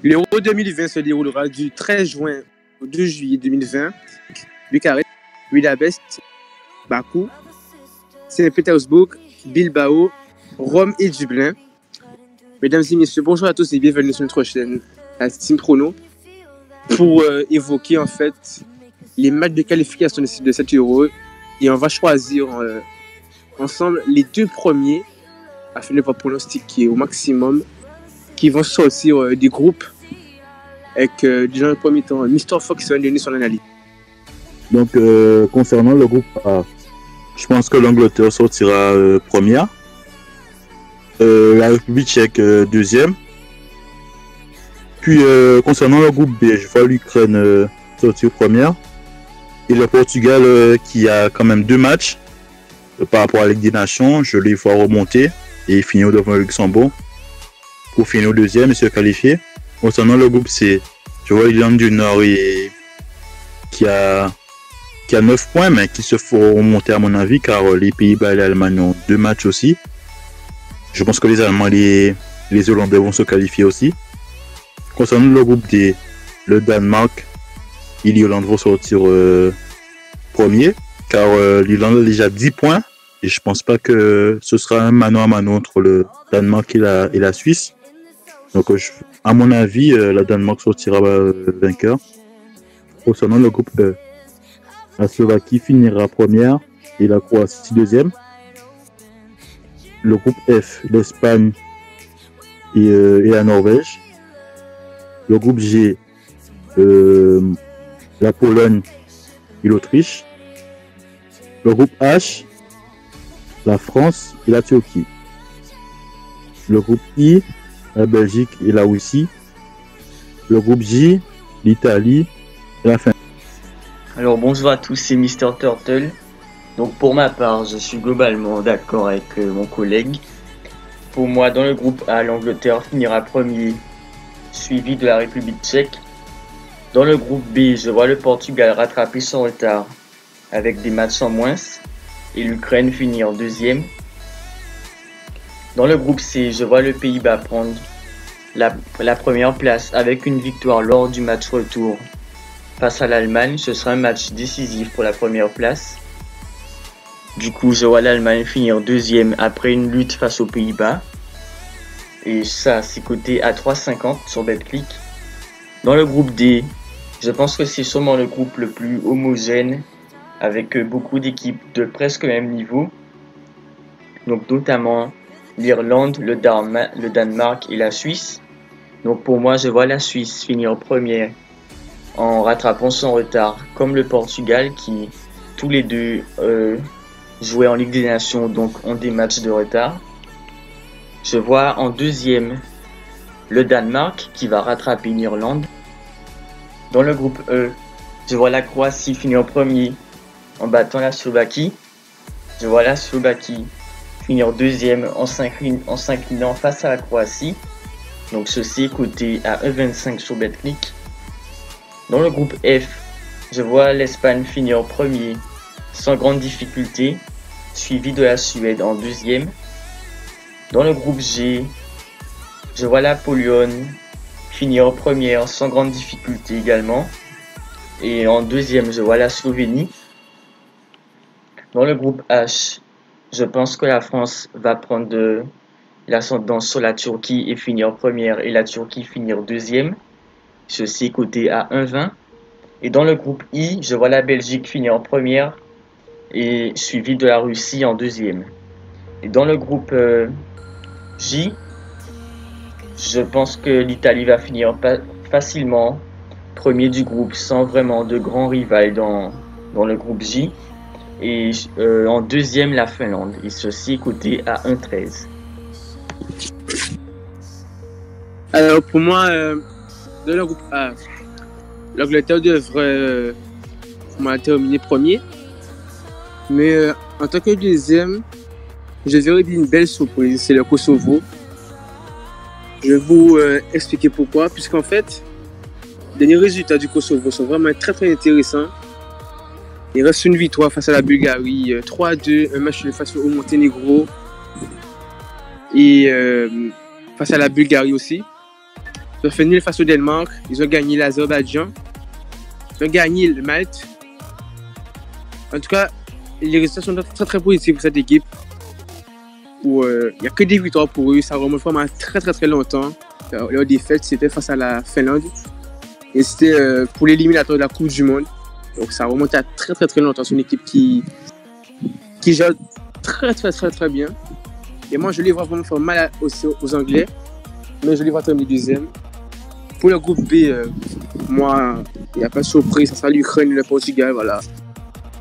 L'Euro 2020 se déroulera du 13 juin au 2 juillet 2020. Bucarest, Budapest, Bakou, Saint-Pétersbourg, Bilbao, Rome et Dublin. Mesdames et messieurs, bonjour à tous et bienvenue sur notre chaîne, la Team Prono, pour évoquer en fait les matchs de qualification de cet Euro. Et on va choisir ensemble les deux premiers afin de pouvoir pronostiquer au maximum qui vont sortir des groupes avec déjà dans le premier temps Mr. Fox qui va donner son analyse. Donc concernant le groupe A, je pense que l'Angleterre sortira première, la République tchèque deuxième, puis concernant le groupe B, je vois l'Ukraine sortir première et le Portugal qui a quand même deux matchs par rapport à la Ligue des Nations, je les vois remonter et finir devant le Luxembourg pour finir au deuxième et se qualifier. Concernant le groupe C, je vois l'Irlande du Nord qui a 9 points, mais qui se faut remonter à mon avis, car les Pays-Bas et l'Allemagne ont deux matchs aussi. Je pense que les Allemands et les Hollandais vont se qualifier aussi. Concernant le groupe D, le Danemark et l'Irlande vont sortir premier, car l'Irlande a déjà 10 points, et je pense pas que ce sera un mano à mano entre le Danemark et la Suisse. Donc à mon avis, la Danemark sortira vainqueur. Concernant le groupe E, la Slovaquie finira première et la Croatie deuxième. Le groupe F, l'Espagne et la Norvège. Le groupe G, la Pologne et l'Autriche. Le groupe H, la France et la Turquie. Le groupe I, la Belgique et la Russie. Le groupe J, l'Italie et la Finlande. Alors bonjour à tous, c'est Mr. Turtle. Donc pour ma part, je suis globalement d'accord avec mon collègue. Pour moi, dans le groupe A, l'Angleterre finira premier, suivi de la République tchèque. Dans le groupe B, je vois le Portugal rattraper son retard avec des matchs en moins et l'Ukraine finir deuxième. Dans le groupe C, je vois le Pays-Bas prendre la première place avec une victoire lors du match retour face à l'Allemagne. Ce sera un match décisif pour la première place. Du coup, je vois l'Allemagne finir deuxième après une lutte face aux Pays-Bas. Et ça, c'est coté à 3,50 sur BetClick. Dans le groupe D, je pense que c'est sûrement le groupe le plus homogène avec beaucoup d'équipes de presque le même niveau. Donc notamment l'Irlande, le Danemark et la Suisse. Donc pour moi, je vois la Suisse finir première en rattrapant son retard, comme le Portugal qui, tous les deux, jouaient en Ligue des Nations, donc ont des matchs de retard. Je vois en deuxième le Danemark qui va rattraper l'Irlande. Dans le groupe E, je vois la Croatie finir premier en battant la Slovaquie. Je vois la Slovaquie finir deuxième en s'inclinant face à la Croatie. Donc ceci est coté à 1,25 sur BetClick. Dans le groupe F, je vois l'Espagne finir premier sans grande difficulté, suivi de la Suède en deuxième. Dans le groupe G, je vois la Pologne finir première sans grande difficulté également. Et en deuxième, je vois la Slovénie. Dans le groupe H, je pense que la France va prendre l'ascendance sur la Turquie et finir première, et la Turquie finir deuxième. Ceci est coté à 1,20. Et dans le groupe I, je vois la Belgique finir première et suivi de la Russie en deuxième. Et dans le groupe J, je pense que l'Italie va finir facilement premier du groupe sans vraiment de grands rivaux dans le groupe J. Et en deuxième, la Finlande. Et ceci est coté à 1,13. Alors pour moi, dans le groupe A, l'Angleterre devrait terminer premier. Mais en tant que deuxième, je verrai une belle surprise, c'est le Kosovo. Je vais vous expliquer pourquoi, puisqu'en fait, les derniers résultats du Kosovo sont vraiment très très intéressants. Il reste une victoire face à la Bulgarie, 3-2, un match face au Monténégro et face à la Bulgarie aussi. Ils ont fait nul face au Danemark. Ils ont gagné l'Azerbaïdjan. Ils ont gagné le Malte. En tout cas, les résultats sont très très positifs pour cette équipe. Il n'y a que des victoires pour eux. Ça remonte vraiment à très très très longtemps. Leur défaite, c'était face à la Finlande. Et c'était pour l'éliminateur de la Coupe du Monde. Donc ça remonte à très très très longtemps. C'est une équipe qui joue très très très très bien. Et moi, je les vois vraiment faire mal aux Anglais. Mais je les vois terminer deuxième. Pour le groupe B, moi, il n'y a pas de surprise. Ça sera l'Ukraine et le Portugal. Voilà.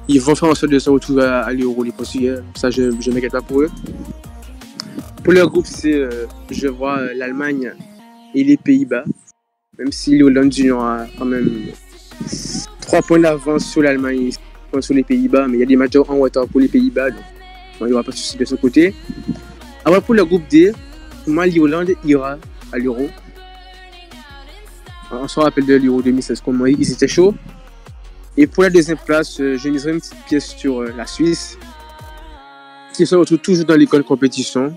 Ils vont faire en sorte de se retrouver à l'Euro, les Portugais. Ça, je ne m'inquiète pas pour eux. Pour le groupe C, je vois l'Allemagne et les Pays-Bas. Même si l'Hollande a quand même 3 points d'avance sur l'Allemagne et sur les Pays-Bas. Mais il y a des matchs en retard pour les Pays-Bas. Donc, il n'y aura pas de souci de ce côté. Alors pour le groupe D, pour moi, l'Irlande ira à l'Euro. On se rappelle de l'Euro 2016, comment ils étaient chauds. Et pour la deuxième place, je miserai une petite pièce sur la Suisse, qui se retrouve toujours dans les grandes compétitions.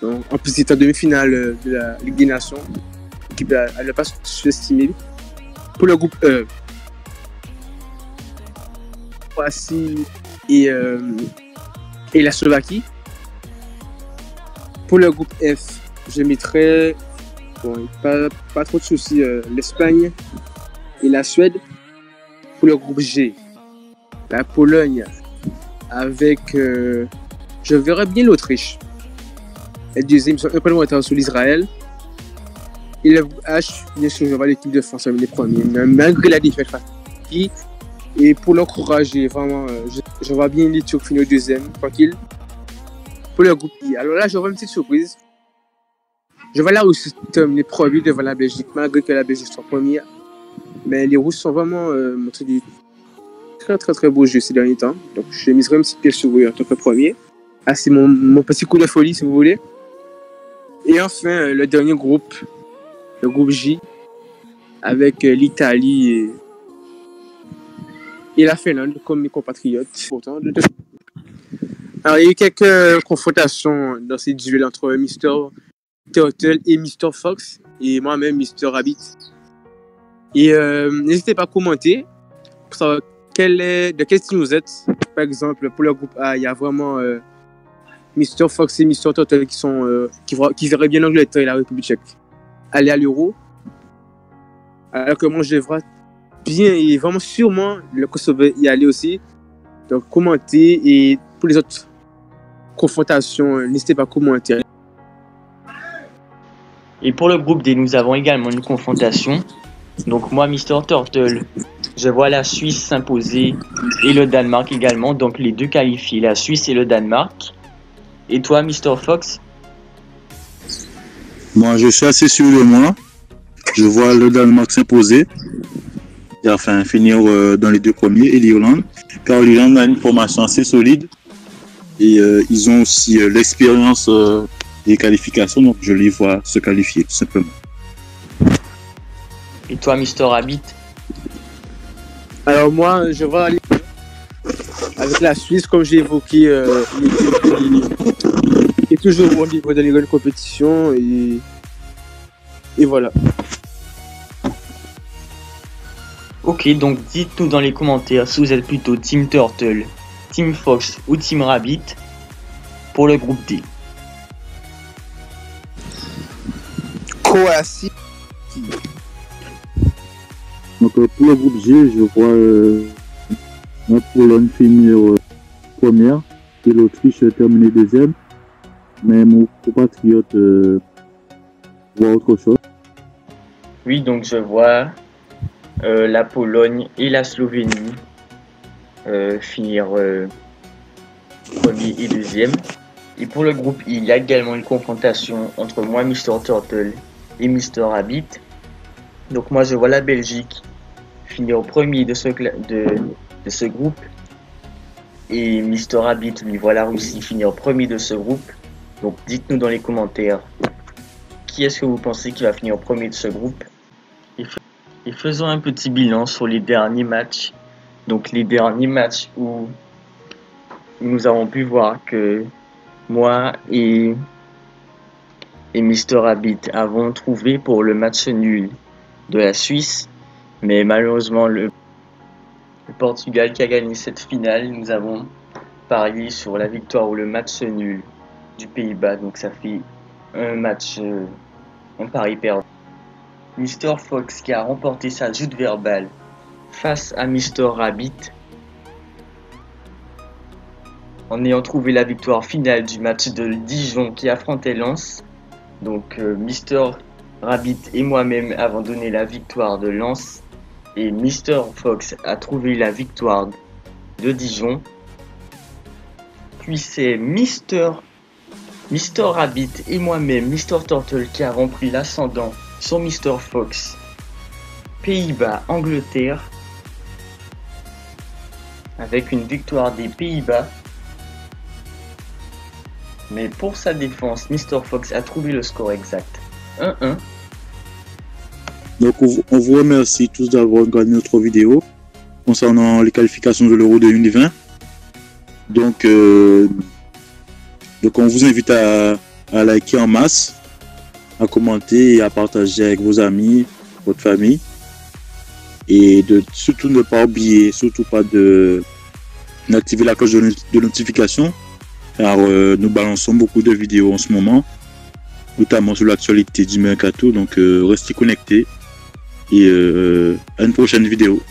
Donc, en plus, c'est en demi-finale de la Ligue des Nations. L'équipe elle n'a pas sous-estimé. Pour le groupe E, Croatie et la Slovaquie. Pour le groupe F, je mettrai, pas trop de soucis, l'Espagne et la Suède. Pour le groupe G, la Pologne avec, je verrais bien l'Autriche. Les deuxièmes sont un peu de retard sur l'Israël. Et le groupe H, bien sûr, je vois l'équipe de France les premiers, malgré la défaite face à qui. Et pour l'encourager, vraiment, je vois bien les Turcs finir au deuxième, tranquille. Pour le groupe I, alors là, je vois une petite surprise. Je vois la Russie terminer premier devant la Belgique, malgré que la Belgique soit première. Mais les Russes sont vraiment montré du très très très beau jeu ces derniers temps. Donc je miserai une petite pièce sur eux en tant que premier. Ah, c'est mon petit coup de folie si vous voulez. Et enfin, le dernier groupe, le groupe J, avec l'Italie et la Finlande comme mes compatriotes. Alors il y a eu quelques confrontations dans ces duels entre Mr. Turtle et Mr. Fox et moi-même Mr. Rabbit. Et n'hésitez pas à commenter pour savoir de quel team vous êtes. Par exemple, pour le groupe A, il y a vraiment Mr. Fox et Mr. Turtle qui verraient bien l'Angleterre et la République tchèque aller à l'Euro. Alors que moi, je vois bien et vraiment sûrement le Kosovo y aller aussi. Donc, commentez et pour les autres confrontations, n'hésitez pas à commenter. Et pour le groupe D, nous avons également une confrontation. Donc moi, Mr. Turtle, je vois la Suisse s'imposer et le Danemark également. Donc les deux qualifiés, la Suisse et le Danemark. Et toi, Mr. Fox? Moi, je suis assez sûr de moi. Je vois le Danemark s'imposer et enfin finir dans les deux premiers et l'Irlande. Car l'Irlande a une formation assez solide et ils ont aussi l'expérience des qualifications. Donc je les vois se qualifier tout simplement. Et toi, Mr. Rabbit? Alors moi, je vois aller avec la Suisse, comme j'ai évoqué, qui est toujours au niveau de la compétition et voilà. Ok, donc dites-nous dans les commentaires si vous êtes plutôt Team Turtle, Team Fox ou Team Rabbit pour le groupe D. Croatie. Donc pour le groupe G, je vois la Pologne finir première et l'Autriche terminer deuxième. Mais mon compatriote voit autre chose. Oui, donc je vois la Pologne et la Slovénie finir premier et deuxième. Et pour le groupe I, il y a également une confrontation entre moi, Mr. Turtle et Mr. Rabbit. Donc moi, je vois la Belgique finir au premier de ce groupe. Et Mr. Rabbit, lui, voit la Russie finir au premier de ce groupe. Donc dites-nous dans les commentaires qui est-ce que vous pensez qui va finir au premier de ce groupe. Et faisons un petit bilan sur les derniers matchs. Donc les derniers matchs où nous avons pu voir que moi et et Mr. Rabbit avons trouvé pour le match nul de la Suisse, mais malheureusement le Portugal qui a gagné cette finale, nous avons parié sur la victoire ou le match nul du Pays-Bas, donc ça fait un pari perdu. Mr. Fox qui a remporté sa joute verbale face à Mr. Rabbit en ayant trouvé la victoire finale du match de Dijon qui affrontait Lens. Donc Mr. Rabbit et moi-même avons donné la victoire de Lens et Mr. Fox a trouvé la victoire de Dijon. Puis c'est Mr. Rabbit et moi-même, Mr. Turtle, qui avons pris l'ascendant sur Mr. Fox. Pays-Bas, Angleterre, avec une victoire des Pays-Bas. Mais pour sa défense, Mr. Fox a trouvé le score exact. 1-1. Donc on vous remercie tous d'avoir regardé notre vidéo concernant les qualifications de l'Euro 2020. Donc on vous invite à liker en masse, à commenter et à partager avec vos amis, votre famille. Et surtout ne pas oublier, d'activer la cloche de notification, car nous balançons beaucoup de vidéos en ce moment, notamment sur l'actualité du mercato. Donc restez connectés et à une prochaine vidéo.